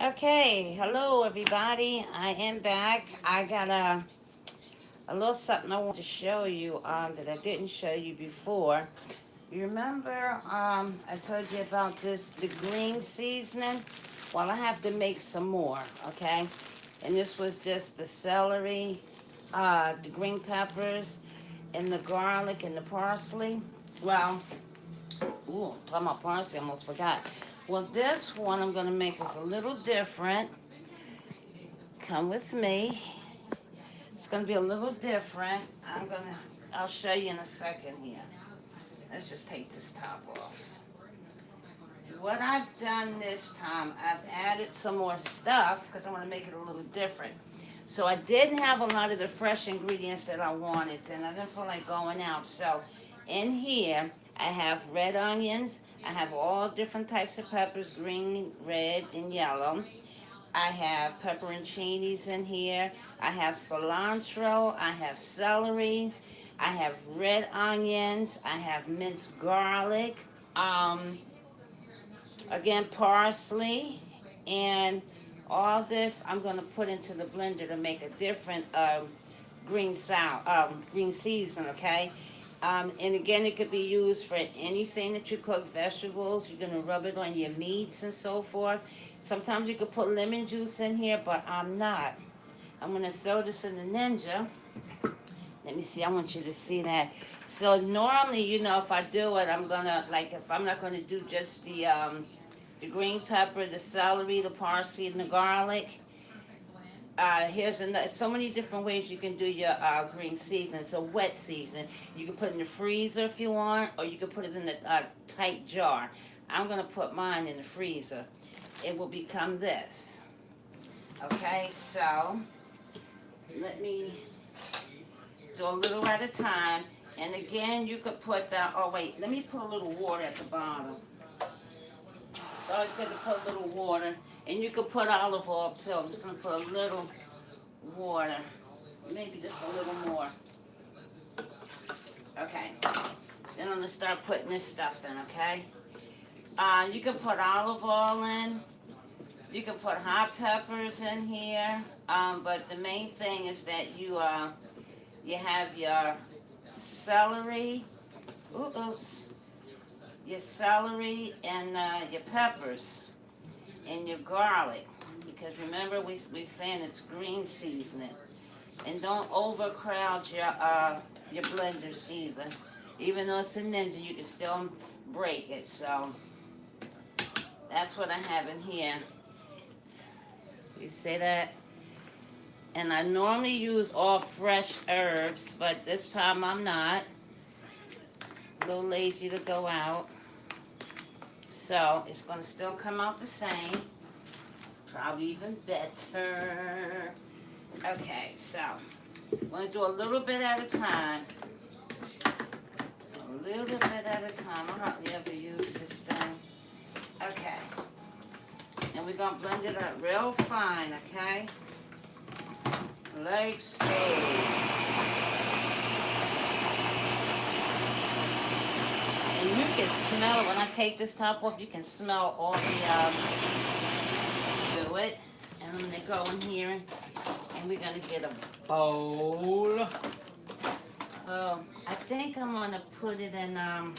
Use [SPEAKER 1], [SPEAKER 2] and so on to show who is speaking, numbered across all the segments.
[SPEAKER 1] Okay, hello everybody. I am back. I got a little something I want to show you that I didn't show you before. You remember I told you about the green seasoning? Well, I have to make some more, okay? And this was just the celery, the green peppers, and the garlic and the parsley. Well, ooh, talking about parsley, I almost forgot. Well, this one I'm gonna make is a little different. Come with me. It's gonna be a little different. I'll show you in a second here. Let's just take this top off. What I've done this time, I've added some more stuff because I want to make it a little different. So I didn't have a lot of the fresh ingredients that I wanted, and I didn't feel like going out. So in here, I have red onions. I have all different types of peppers, green, red, and yellow. I have pepperoncinis in here. I have cilantro. I have celery. I have red onions. I have minced garlic. Um, Again, parsley, and all this I'm going to put into the blender to make a different green season. Okay. And again, it could be used for anything that you cook, vegetables. You're going to rub it on your meats and so forth. Sometimes you could put lemon juice in here, but I'm not. I'm going to throw this in the Ninja. Let me see. I want you to see that. So normally, if I do it, I'm going to, like, if I'm not going to do just the green pepper, the celery, the parsley, and the garlic. Here's another, so many different ways you can do your green season. It's a wet season. You can put it in the freezer if you want, or you can put it in a tight jar. I'm going to put mine in the freezer. It will become this. Okay, so let me do a little at a time. And again, you could put the, oh wait, let me put a little water at the bottom. It's always good to put a little water. And you could put olive oil too. I'm just going to put a little water. Maybe just a little more. Okay. Then I'm going to start putting this stuff in, okay? You can put olive oil in. You can put hot peppers in here. But the main thing is that you have your celery. Oops. Your celery and your peppers and your garlic, because remember we're saying it's green seasoning. And don't overcrowd your blenders either. Even though it's a Ninja, you can still break it. So that's what I have in here. You see that? And I normally use all fresh herbs, but this time I'm not. A little lazy to go out. So it's going to still come out the same. Probably even better. Okay, so I'm going to do a little bit at a time. A little bit at a time. I hardly ever use this thing. Okay. And we're going to blend it up real fine, okay? Like so. And you can smell it. When I take this top off, you can smell all do it. And I'm going to go in here and we're going to get a bowl. I think I'm going to put it in, no,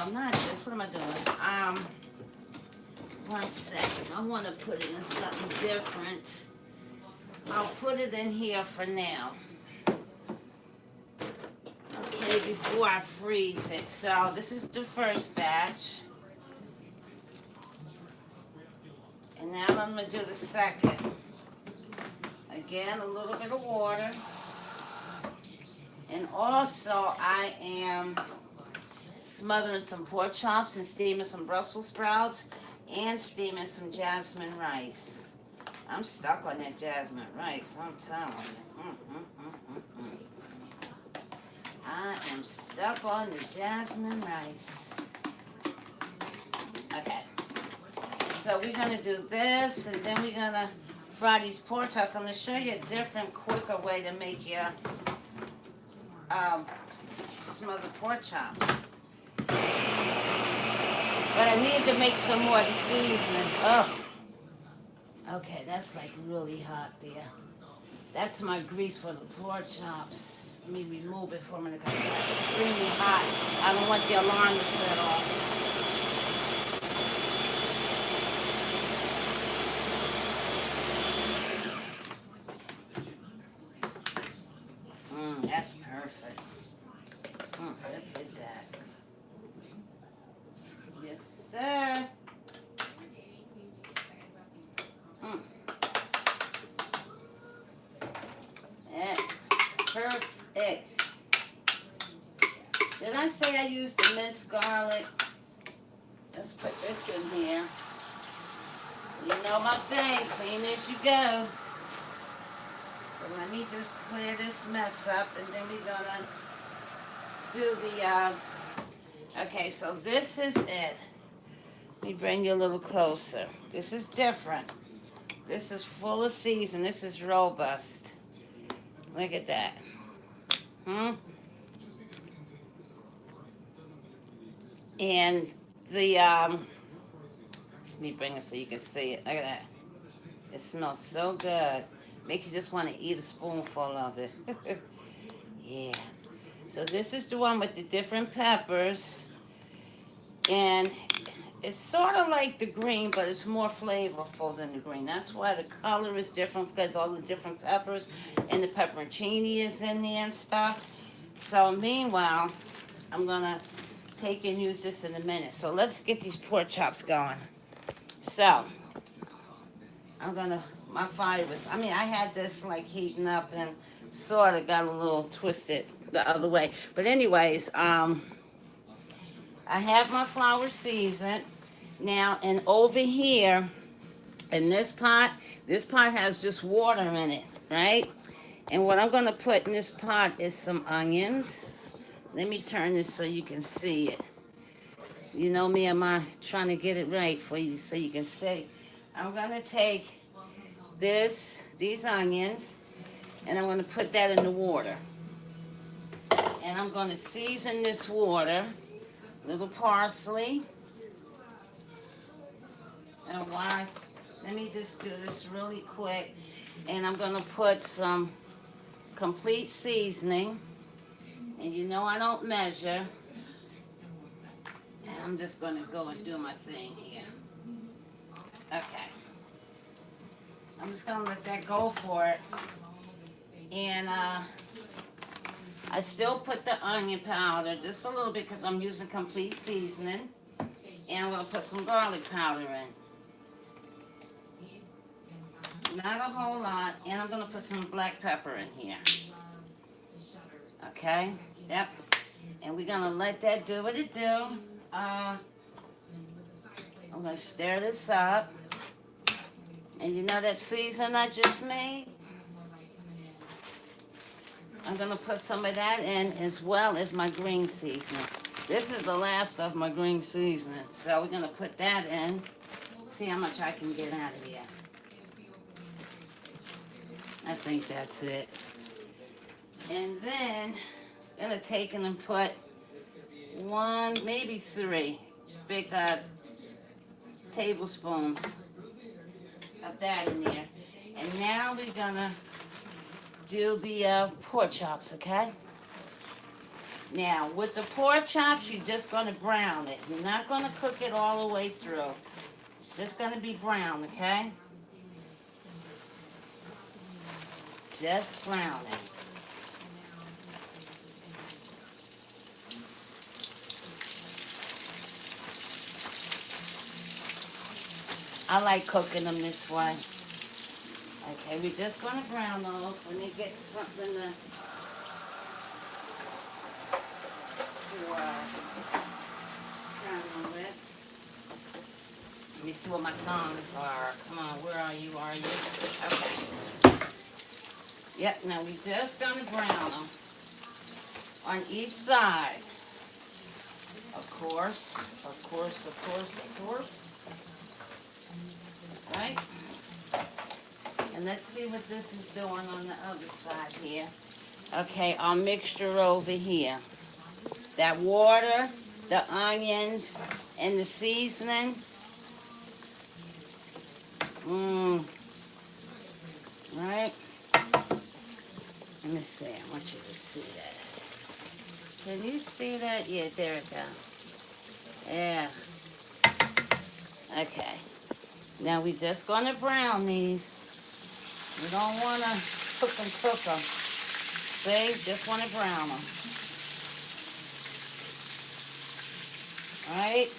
[SPEAKER 1] not this. What am I doing? 1 second. I want to put it in something different. I'll put it in here for now. Okay, before I freeze it. So this is the first batch. And now I'm going to do the second. Again, a little bit of water. And also I am smothering some pork chops and steaming some Brussels sprouts and steaming some jasmine rice. I'm stuck on that jasmine rice, I'm telling you. I am stuck on the jasmine rice. Okay. So we're going to do this, and then we're going to fry these pork chops. I'm going to show you a different, quicker way to make your smothered pork chops. But I need to make some more this evening. Oh, okay, that's like really hot there. That's my grease for the pork chops. Let me remove it for a minute because it's extremely hot. I don't want the alarm to set off. That's perfect. Look at that. Yes, sir. Mm, that's perfect. Did I say I used the minced garlic? Let's put this in here. You know my thing, clean as you go. So let me just clear this mess up and then we're gonna do the, okay, so this is it. Let me bring you a little closer. This is different. This is full of season. This is robust. Look at that. And the, let me bring it so you can see it. Look at that. It smells so good. Makes you just want to eat a spoonful of it. Yeah. So this is the one with the different peppers. And it's sort of like the green, but it's more flavorful than the green. That's why the color is different, because all the different peppers and the pepperoncini is in there and stuff. So meanwhile, I'm going to take and use this in a minute. So let's get these pork chops going. So I'm going to, my fire was, I had this like heating up and sort of got a little twisted the other way. But anyways, I have my flour seasoned. Now, and over here, in this pot has just water in it, right? And what I'm going to put in this pot is some onions. Let me turn this so you can see it. You know me, I'm trying to get it right for you so you can see. I'm going to take these onions, and I'm going to put that in the water. And I'm going to season this water. Little parsley. And why? Let me just do this really quick. And I'm going to put some complete seasoning. And you know I don't measure. And I'm just going to go and do my thing here. Okay. I'm just going to let that go for it. And I still put the onion powder just a little bit because I'm using complete seasoning. And I'm going to put some garlic powder in. Not a whole lot. And I'm going to put some black pepper in here. Okay? Yep. And we're going to let that do what it do. I'm going to stir this up. And you know that season I just made? I'm going to put some of that in as well as my green seasoning. This is the last of my green seasoning. So we're going to put that in. See how much I can get out of here. I think that's it. And then I'm going to take and put 1, maybe 3 big tablespoons of that in there. And now we're going to do the pork chops, okay? Now, with the pork chops, you're just going to brown it. You're not going to cook it all the way through. It's just going to be brown, okay? Just brown it. I like cooking them this way. Okay, we're just going to brown those. Let me get something to turn them with. Let me see what my tongs are. Come on, where are you? Okay. Yep, now we're just going to brown them on each side. Of course, of course, of course, of course. Right? And let's see what this is doing on the other side here. Okay, our mixture over here. That water the onions and the seasoning. Mmm. Right? Let me see. I want you to see that. Can you see that? Yeah, there it goes. Yeah. Okay. Now we just gonna brown these. We don't wanna cook them. See? Just wanna brown them. Alright?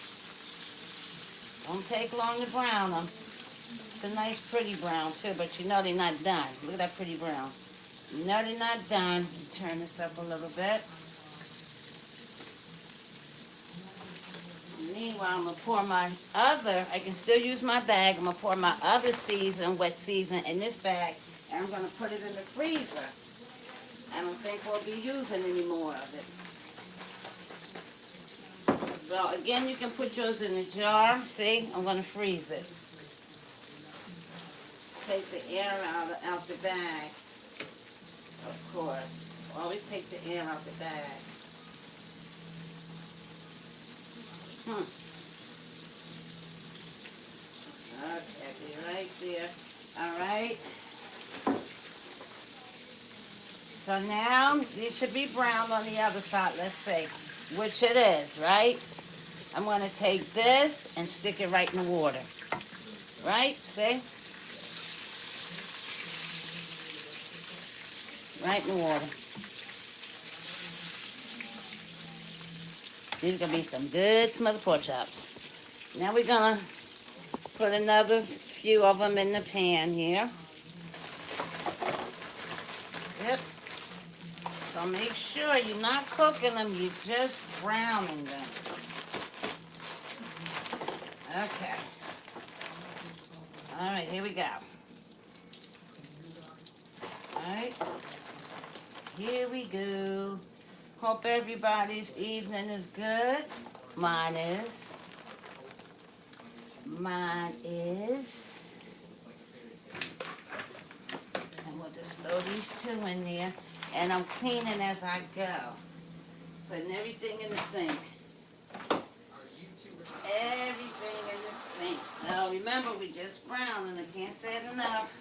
[SPEAKER 1] Don't take long to brown them. It's a nice pretty brown too, but you know they're not done. Look at that pretty brown. You know they're not done. Turn this up a little bit. Meanwhile, I'm going to pour my other, I can still use my bag. I'm going to pour my other wet season in this bag, and I'm going to put it in the freezer. I don't think we'll be using any more of it. So again, you can put yours in a jar. See, I'm going to freeze it. Take the air out the bag, of course. Always take the air out the bag. Okay, be right there. All right. So now, it should be brown on the other side. Let's see which it is, right? I'm going to take this and stick it right in the water. Right? See? Right in the water. These are going to be some good smothered pork chops. Now we're going to put another few of them in the pan here. Yep. So make sure you're not cooking them, you're just browning them. Okay. All right, here we go. All right. Here we go. Hope everybody's evening is good. Mine is. Mine is. And we'll just throw these two in there. And I'm cleaning as I go. Putting everything in the sink. Everything in the sink. So remember, we just browned, and I can't say it enough.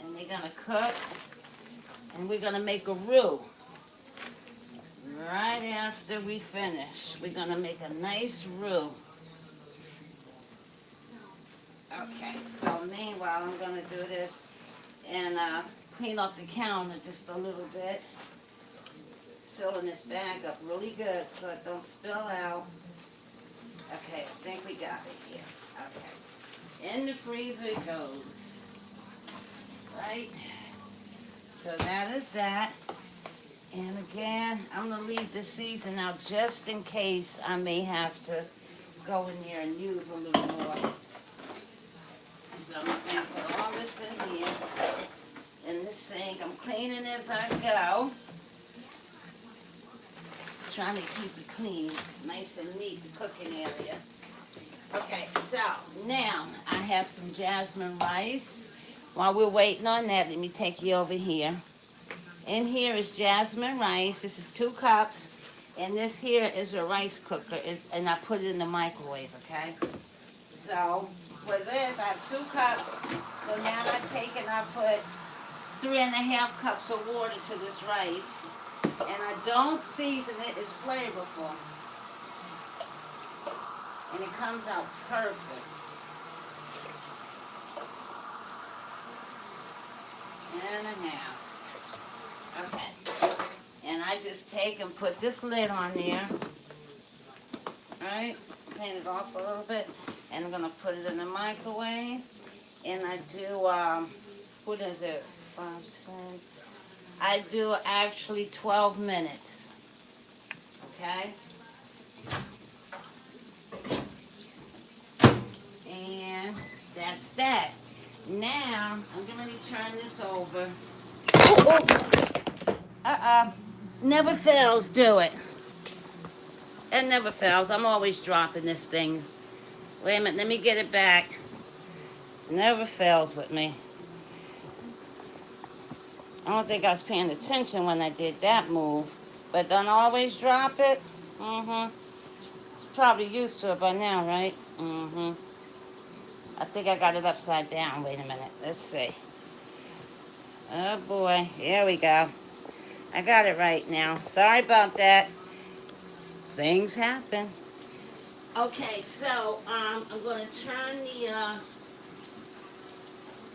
[SPEAKER 1] And they're going to cook. And we're going to make a roux. Right after we finish, we're going to make a nice roux. Okay, so meanwhile, I'm going to do this and clean up the counter just a little bit. Filling this bag up really good so it don't spill out. Okay, I think we got it here. Okay. In the freezer it goes. Right? So that is that. And again, I'm going to leave the season out just in case I may have to go in there and use a little more. So I'm just going to put all this in here, in the sink. I'm cleaning as I go. Trying to keep it clean, nice and neat, the cooking area. Okay, so now I have some jasmine rice. While we're waiting on that, let me take you over here. In here is jasmine rice. This is 2 cups. And this here is a rice cooker. And I put it in the microwave, okay? So for this, I have 2 cups. So now I take and I put 3.5 cups of water to this rice. And I don't season it. It's flavorful. And it comes out perfect. And a half. Okay. And I just take and put this lid on there. Alright. Clean it off a little bit. And I'm going to put it in the microwave. And I do, what is it? 5, 6. I do actually 12 minutes. Okay? And that's that. Now, I'm going to turn this over. Never fails, do it. It never fails. I'm always dropping this thing. Wait a minute, let me get it back. Never fails with me. I don't think I was paying attention when I did that move. But don't always drop it. Probably used to it by now, right? I think I got it upside down. Wait a minute. Let's see. Oh boy. Here we go. I got it right now. Sorry about that. Things happen. Okay, so I'm gonna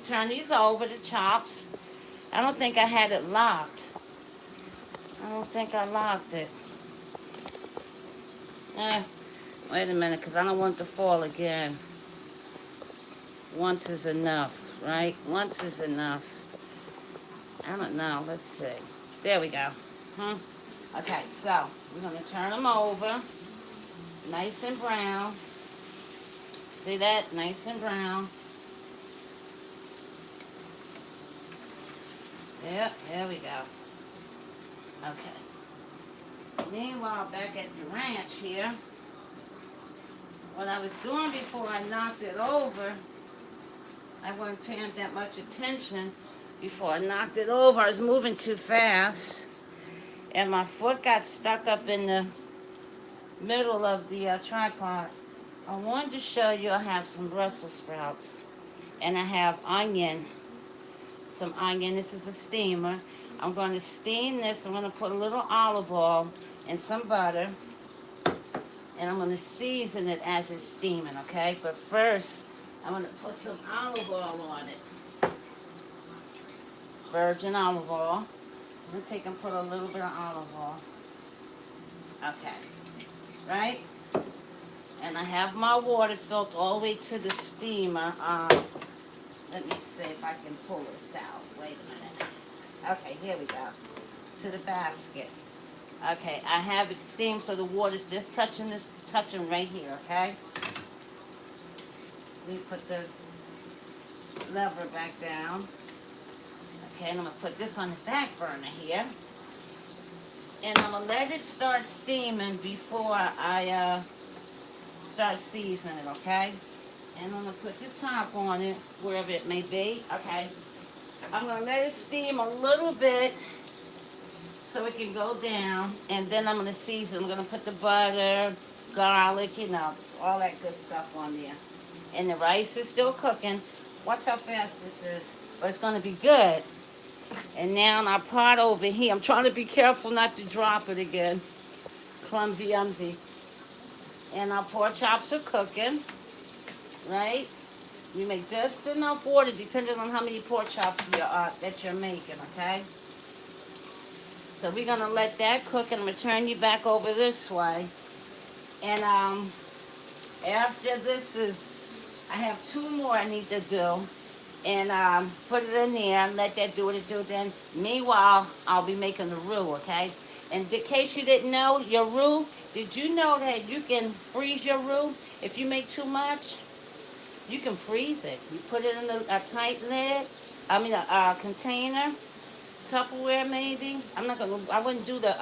[SPEAKER 1] turn these over the chops. I don't think I had it locked. I don't think I locked it. Eh, wait a minute, because I don't want it to fall again. Once is enough, right? Once is enough. I don't know. Let's see. There we go. Okay, so we're going to turn them over. Nice and brown. See that? Nice and brown. Yep, there we go. Okay. Meanwhile, back at the ranch here, what I was doing before I knocked it over, I wasn't paying that much attention. Before I knocked it over, I was moving too fast, and my foot got stuck up in the middle of the tripod. I wanted to show you I have some Brussels sprouts, and I have onion, some onion. This is a steamer. I'm going to steam this. I'm going to put a little olive oil and some butter, and I'm going to season it as it's steaming, okay? But first, I'm going to put some olive oil on it. Virgin olive oil. I'm going to take and put a little bit of olive oil. Okay. Right? And I have my water filled all the way to the steamer. Let me see if I can pull this out. Wait a minute. Okay, here we go. To the basket. Okay, I have it steamed so the water's just touching right here, okay? Let me put the lever back down. Okay, and I'm going to put this on the back burner here. And I'm going to let it start steaming before I start seasoning it, okay? And I'm going to put the top on it, wherever it may be, okay? I'm going to let it steam a little bit so it can go down. And then I'm going to season. I'm going to put the butter, garlic, you know, all that good stuff on there. And the rice is still cooking. Watch how fast this is. But it's going to be good. And now in our pot over here, I'm trying to be careful not to drop it again. Clumsy-umsy. And our pork chops are cooking, right? You make just enough water depending on how many pork chops that you're making, okay? So we're going to let that cook, and I'm going to turn you back over this way. And after this is, I have two more I need to do. And put it in there and let that do what it do. Then, meanwhile, I'll be making the roux, okay? And in case you didn't know, your roux, did you know that you can freeze your roux? If you make too much, you can freeze it. You put it in a tight lid, a container, Tupperware maybe. I wouldn't do the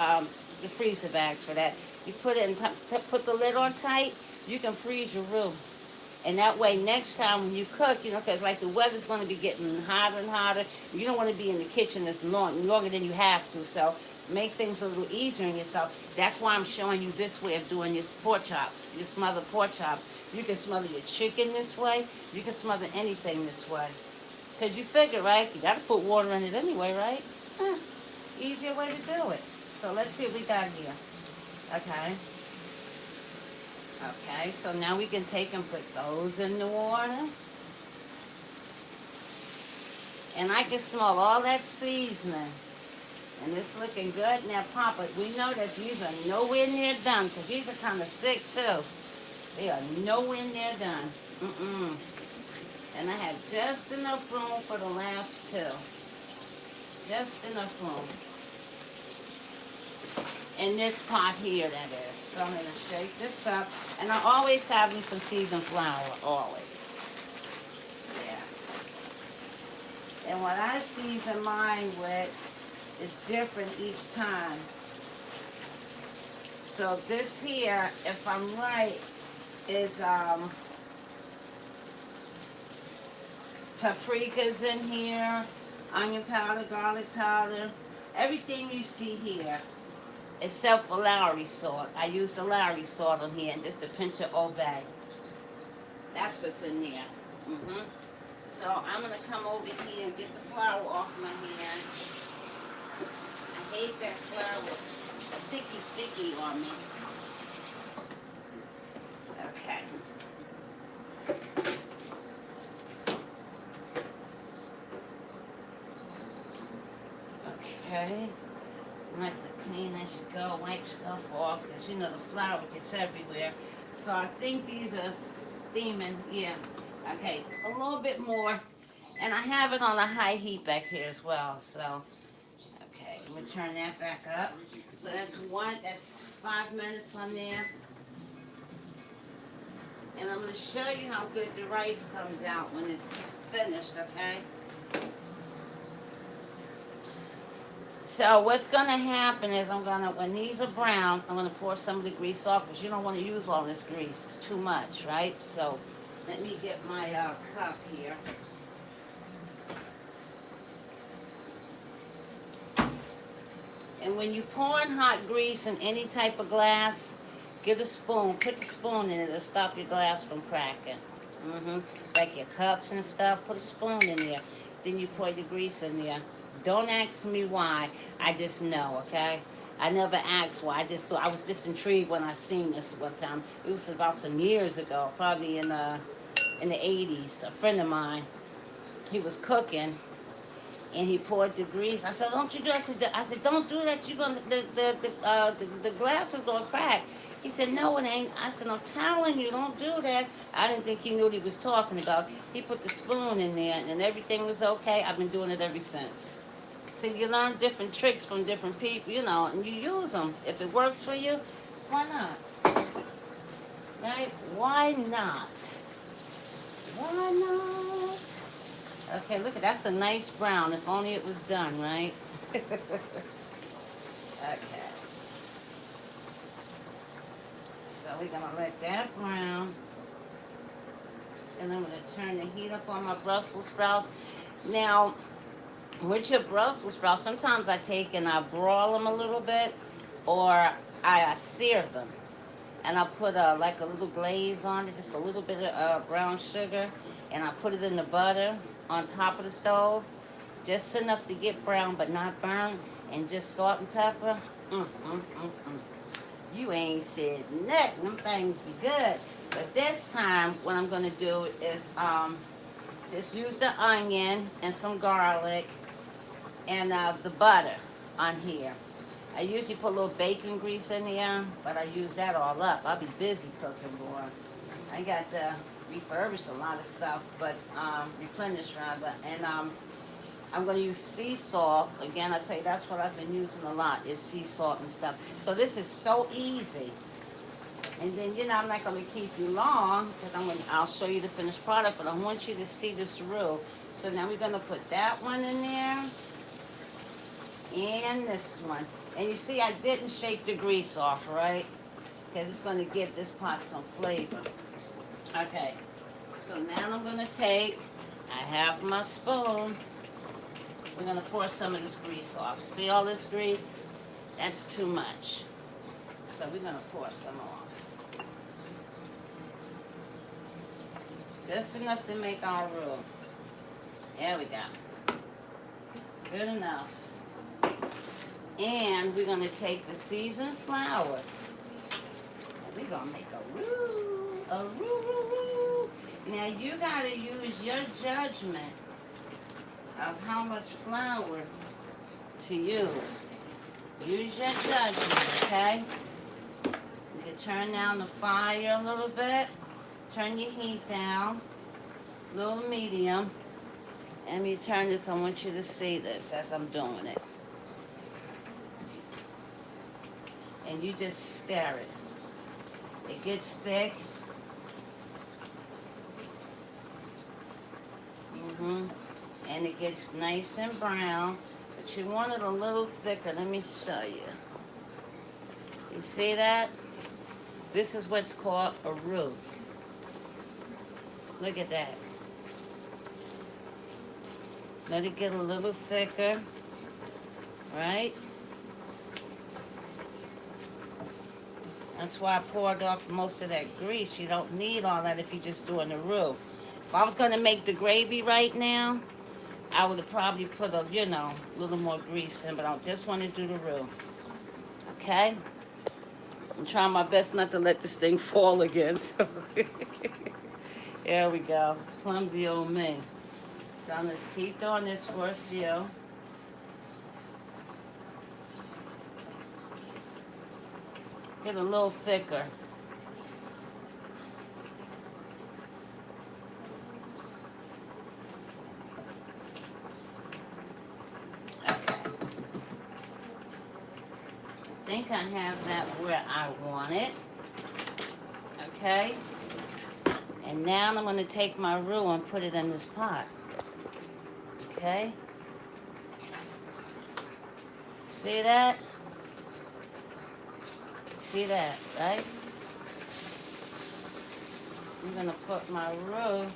[SPEAKER 1] freezer bags for that. You put it in, put the lid on tight, you can freeze your roux. And that way, next time when you cook, you know, because like the weather's going to be getting hotter and hotter. You don't want to be in the kitchen this longer than you have to. So make things a little easier on yourself. That's why I'm showing you this way of doing your pork chops, your smothered pork chops. You can smother your chicken this way. You can smother anything this way. Because you figure, right, you got to put water in it anyway, right? Easier way to do it. So let's see what we got here. Okay. Okay, so now we can take and put those in the water. And I can smell all that seasoning. And it's looking good. Now, Papa, we know that these are nowhere near done, because these are kind of thick, too. They are nowhere near done. And I have just enough room for the last two. Just enough room. In this pot here, that is. So I'm going to shake this up. And I always have me some seasoned flour, always. Yeah. And what I season mine with is different each time. So this here, if I'm right, is paprika's in here, onion powder, garlic powder, everything you see here. except for Lowry salt. I use the Lowry salt on here and just a pinch of Old Bay. That's what's in there. So I'm gonna come over here and get the flour off my hand. I hate that flour sticky on me. Okay. Okay. Like to clean as you go, wipe stuff off, because you know the flour gets everywhere. So I think these are steaming. Yeah. Okay. A little bit more. And I have it on a high heat back here as well. So, okay. I'm going to turn that back up. So that's 5 minutes on there. And I'm going to show you how good the rice comes out when it's finished, okay? So what's going to happen is when these are brown, I'm going to pour some of the grease off because you don't want to use all this grease. It's too much, right? So let me get my cup here. And when you pour in hot grease in any type of glass, get a spoon, put the spoon in it to stop your glass from cracking. Like your cups and stuff, put a spoon in there. Then you pour the grease in there. Don't ask me why. I just know, okay? I never asked why. I was just intrigued when I seen this one time. It was about some years ago, probably in the 80s. A friend of mine, he was cooking, and he poured the grease. I said, "Don't you do that?" I said, "Don't do that. You're gonna the glass is gonna crack." He said, "No, it ain't." I said, "I'm telling you, don't do that." I didn't think he knew what he was talking about. He put the spoon in there, and everything was okay. I've been doing it ever since. See, you learn different tricks from different people, you know, and you use them. If it works for you, why not? Right? Why not? Why not? Okay, look, that's a nice brown. If only it was done, right? Okay. So we're going to let that brown. And I'm going to turn the heat up on my Brussels sprouts. Now, with your Brussels sprouts, sometimes I take and I broil them a little bit, or I sear them. And I put like a little glaze on it, just a little bit of brown sugar, and I put it in the butter on top of the stove, just enough to get brown but not burn, and just salt and pepper. You ain't said nothing. Them things be good. But this time, what I'm going to do is just use the onion and some garlic and the butter on here. I usually put a little bacon grease in there, but I use that all up. I'll be busy cooking more. I got to refurbish a lot of stuff, but replenish rather. And I'm going to use sea salt. Again, I tell you, that's what I've been using a lot, is sea salt and stuff. So this is so easy. And then, you know, I'm not going to keep you long because I'll show you the finished product, but I want you to see this through. So now we're going to put that one in there and this one. And you see, I didn't shake the grease off, right? Because it's going to give this pot some flavor. Okay. So now I'm going to take, I have my spoon. We're going to pour some of this grease off. See all this grease? That's too much. So we're going to pour some off. Just enough to make our roux. There we go. Good enough. And we're going to take the seasoned flour. And we're going to make a roux. A roux. Now you got to use your judgment of how much flour to use. Use your judgment, okay? You can turn down the fire a little bit. Turn your heat down, a little medium. Let me turn this, I want you to see this as I'm doing it. And you just stir it. It gets thick. And it gets nice and brown, but you want it a little thicker. Let me show you. You see that? This is what's called a roux. Look at that. Let it get a little thicker, right? That's why I poured off most of that grease. You don't need all that if you're just doing the roux. If I was going to make the gravy right now, I would have probably put a little more grease in, but I just want to do the roux. Okay? I'm trying my best not to let this thing fall again. So there we go. Clumsy old me. So let's keep doing this for a few. Get a little thicker. Okay. I think I have that where I want it. Okay. And now I'm going to take my roux and put it in this pot. Okay. See that? See that, right? I'm going to put my roux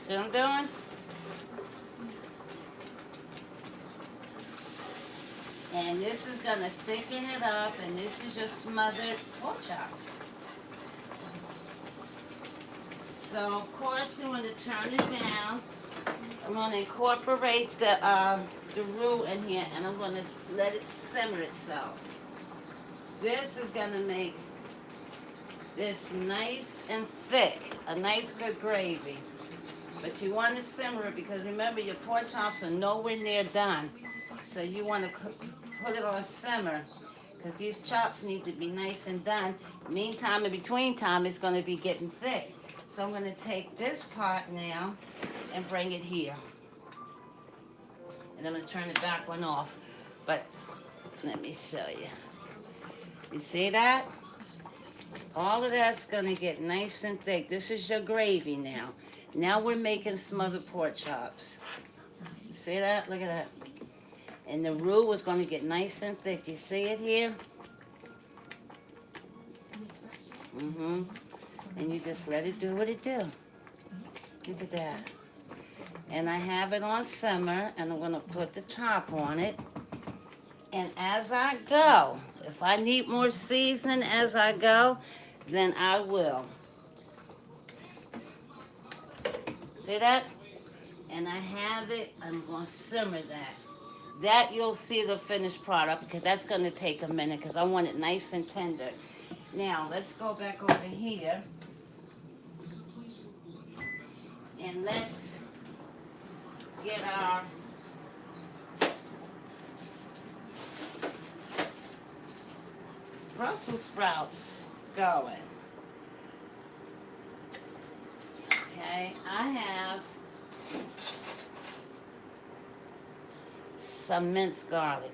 [SPEAKER 1] See what I'm doing? And this is going to thicken it up, and this is your smothered pork chops. So, of course, you want to turn it down. I'm going to incorporate the roux in here, and I'm going to let it simmer itself. This is going to make this nice and thick, a nice good gravy. But you want to simmer it because remember your pork chops are nowhere near done. So you want to put it on simmer because these chops need to be nice and done. Meantime, in between time, it's going to be getting thick. So I'm going to take this pot now and bring it here. And I'm going to turn the back one off. But let me show you. You see that? All of that's going to get nice and thick. This is your gravy now. Now we're making smothered pork chops. See that? Look at that. And the roux is going to get nice and thick. You see it here? And you just let it do what it do. Look at that. And I have it on simmer, and I'm going to put the top on it. And as I go, if I need more seasoning as I go, then I will. See that? And I have it. I'm going to simmer that. That you'll see the finished product because that's going to take a minute because I want it nice and tender. Now, let's go back over here. And let's get our Brussels sprouts going. Okay, I have some minced garlic.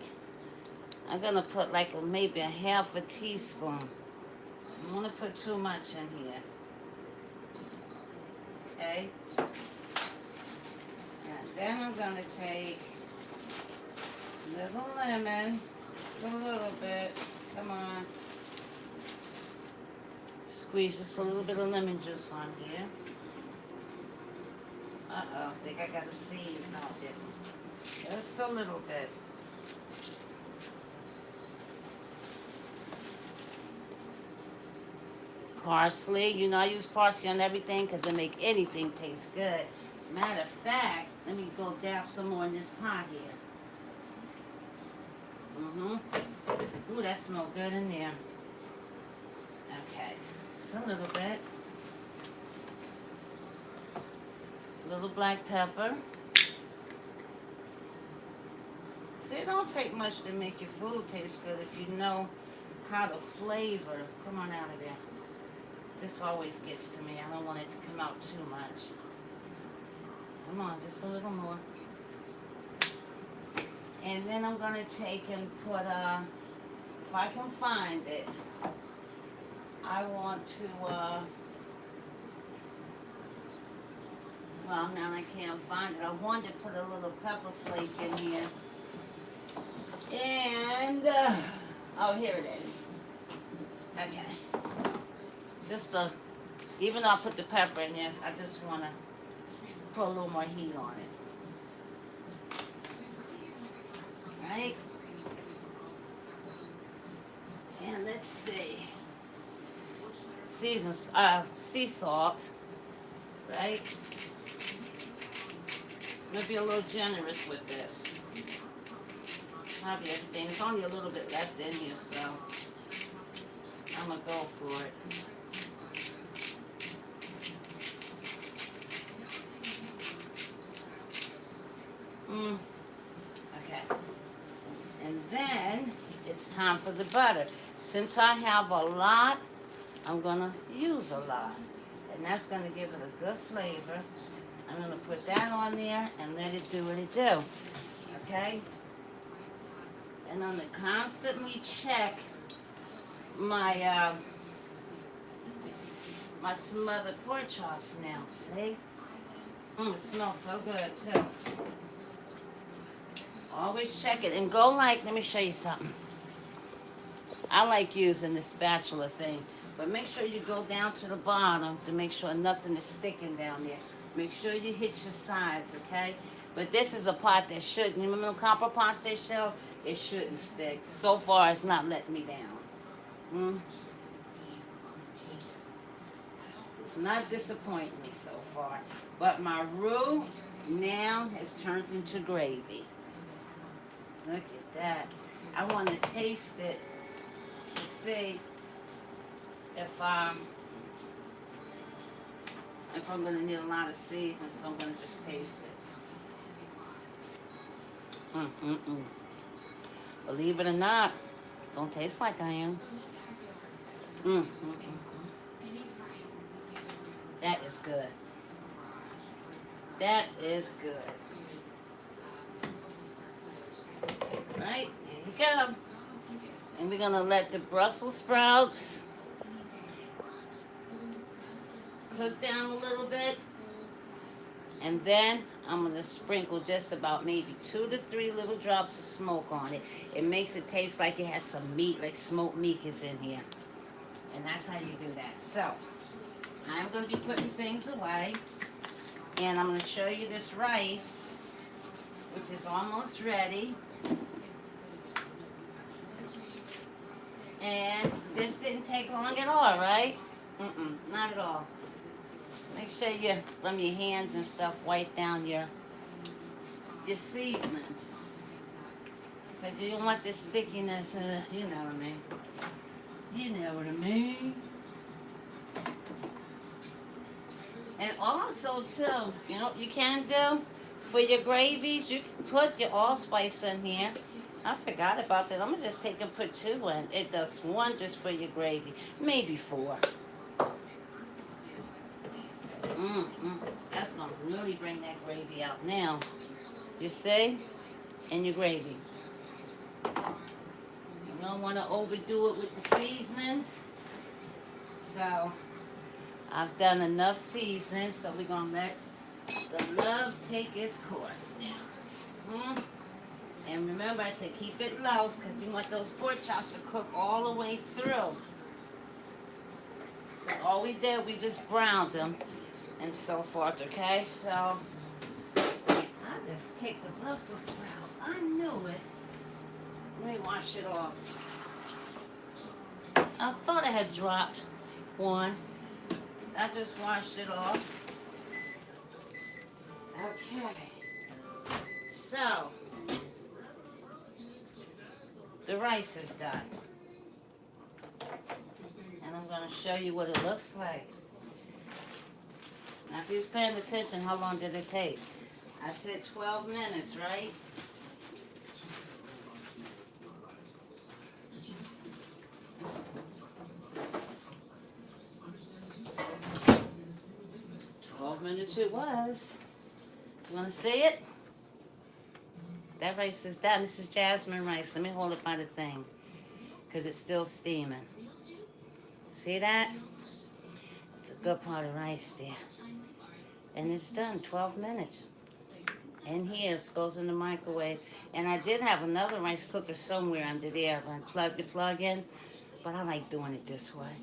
[SPEAKER 1] I'm gonna put like maybe a half a teaspoon. I don't want to put too much in here. Okay. And then I'm gonna take a little lemon, just a little bit. Come on. Squeeze just a little bit of lemon juice on here. Uh-oh, I think I got a seed. No, I didn't. Just a little bit. Parsley. You know I use parsley on everything because it make anything taste good. Matter of fact, let me go dab some more in this pot here. Ooh, that smells good in there. Okay, just a little bit. A little black pepper. See, it don't take much to make your food taste good if you know how to flavor. Come on out of there. This always gets to me. I don't want it to come out too much. Come on, just a little more. And then I'm going to take and put, if I can find it, I want to, well, now I can't find it. I wanted to put a little pepper flake in here. And, oh, here it is. Okay. Just even though I put the pepper in there, I just want to put a little more heat on it. right? And let's see. Sea salt, right? I'm gonna be a little generous with this. Probably everything. There's only a little bit left in here, so I'm gonna go for it. Okay. And then it's time for the butter. Since I have a lot, I'm gonna use a lot. And that's gonna give it a good flavor. I'm gonna put that on there and let it do what it do. Okay? And I'm gonna constantly check my my smothered pork chops now. See? It smells so good too. Always check it and go let me show you something. I like using the spatula thing, but make sure you go down to the bottom to make sure nothing is sticking down there. Make sure you hit your sides, okay? But this is a pot that shouldn't. You remember the copper pots they show? It shouldn't stick. So far, it's not letting me down. It's not disappointing me so far. But my roux now has turned into gravy. Look at that. I want to taste it to see if I'm going to need a lot of seasoning, so I'm going to just taste it. Believe it or not, don't taste like I am. That is good. That is good. Right, there you go. And we're gonna let the Brussels sprouts cook down a little bit. And then I'm gonna sprinkle just about maybe 2 to 3 little drops of smoke on it. It makes it taste like it has some meat, like smoked meat is in here. And that's how you do that. So, I'm gonna be putting things away. And I'm gonna show you this rice, which is almost ready. And this didn't take long at all, right? Not at all. Make sure you, from your hands and stuff, wipe down your seasonings. Because you don't want this stickiness, you know what I mean. You know what I mean. And also, too, you know what you can do? For your gravies, you can put your allspice in here. I forgot about that. I'm going to just take and put 2 in. It does wonders for your gravy. Maybe 4. That's going to really bring that gravy out now. You see? And your gravy. You don't want to overdo it with the seasonings. So, I've done enough seasoning, so we're going to let the love take its course now. And remember, I said keep it low because you want those pork chops to cook all the way through. All we did, we just browned them and so forth, okay? So, I just kicked the Brussels sprout. I knew it. Let me wash it off. I thought I had dropped one. I just washed it off. Okay. So, the rice is done. And I'm going to show you what it looks like. Now, if you was paying attention, how long did it take? I said 12 minutes, right? Minutes it was. You want to see it? That rice is done. This is jasmine rice. Let me hold it by the thing because it's still steaming. See that? It's a good pot of rice there. And it's done. 12 minutes. And here it goes in the microwave. And I did have another rice cooker somewhere under there. I plugged the plug in, but I like doing it this way.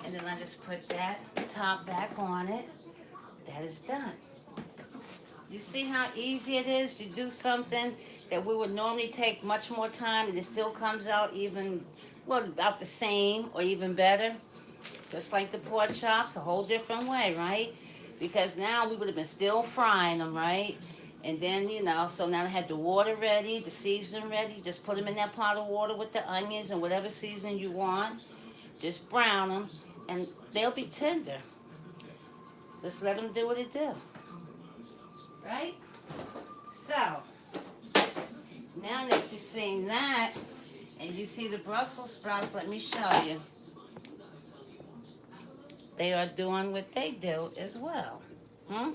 [SPEAKER 1] And then I just put that top back on it. That is done. You see how easy it is to do something that we would normally take much more time, and it still comes out even, well, about the same or even better. Just like the pork chops, a whole different way, right? Because now we would have been still frying them, right? And then, so now I had the water ready, the seasoning ready. Just put them in that pot of water with the onions and whatever seasoning you want. Just brown them, and they'll be tender. Just let them do what it do, right? So, now that you've seen that, and you see the Brussels sprouts, let me show you. They are doing what they do as well. Hmm?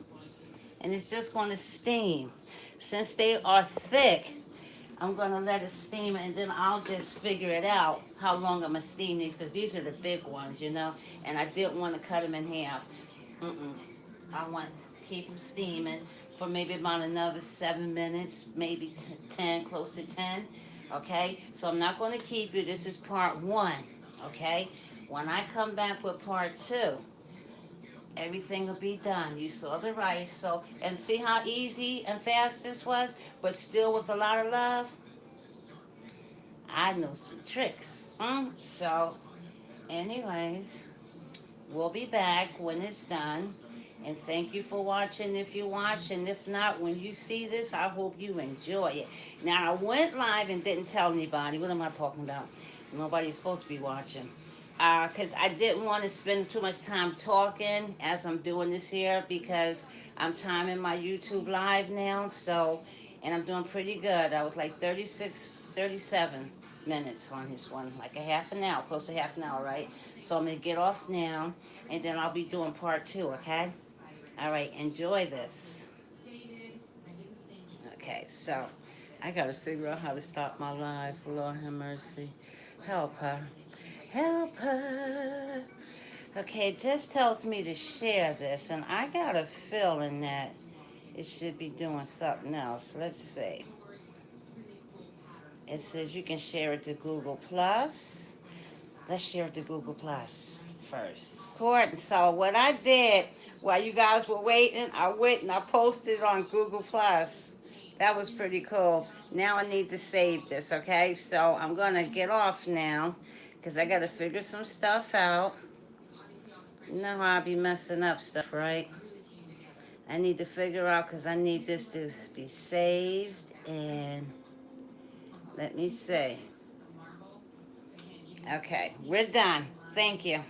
[SPEAKER 1] And it's just going to steam. Since they are thick, I'm going to let it steam, and then I'll just figure it out how long I'm going to steam these, because these are the big ones, and I didn't want to cut them in half. Mm-mm. I want to keep them steaming for maybe about another 7 minutes, maybe 10, close to 10. Okay? So I'm not going to keep you. This is part one. Okay? When I come back with part two, everything will be done. You saw the rice. So, and see how easy and fast this was, but still with a lot of love? I know some tricks. So, anyways, we'll be back when it's done. And thank you for watching if you watch. And if not, when you see this, I hope you enjoy it. Now, I went live and didn't tell anybody. What am I talking about? Nobody's supposed to be watching. Because I didn't want to spend too much time talking as I'm doing this here, because I'm timing my YouTube live now. So, and I'm doing pretty good. I was like 36, 37 minutes on this one, like a half an hour, close to half an hour, right? So I'm going to get off now, and then I'll be doing part two, okay? All right, enjoy this. Okay, so I got to figure out how to stop my live. Lord have mercy. Help her. Help her. Okay, it just tells me to share this, and I got a feeling that it should be doing something else. Let's see. It says you can share it to Google Plus. Let's share it to Google Plus first. Important. So what I did while you guys were waiting, I went and I posted it on Google Plus. That was pretty cool. Now I need to save this, okay? So I'm gonna get off now because I gotta figure some stuff out. You know how I be messing up stuff, right? I need to figure out, because I need this to be saved, and let me see. Okay, we're done. Thank you.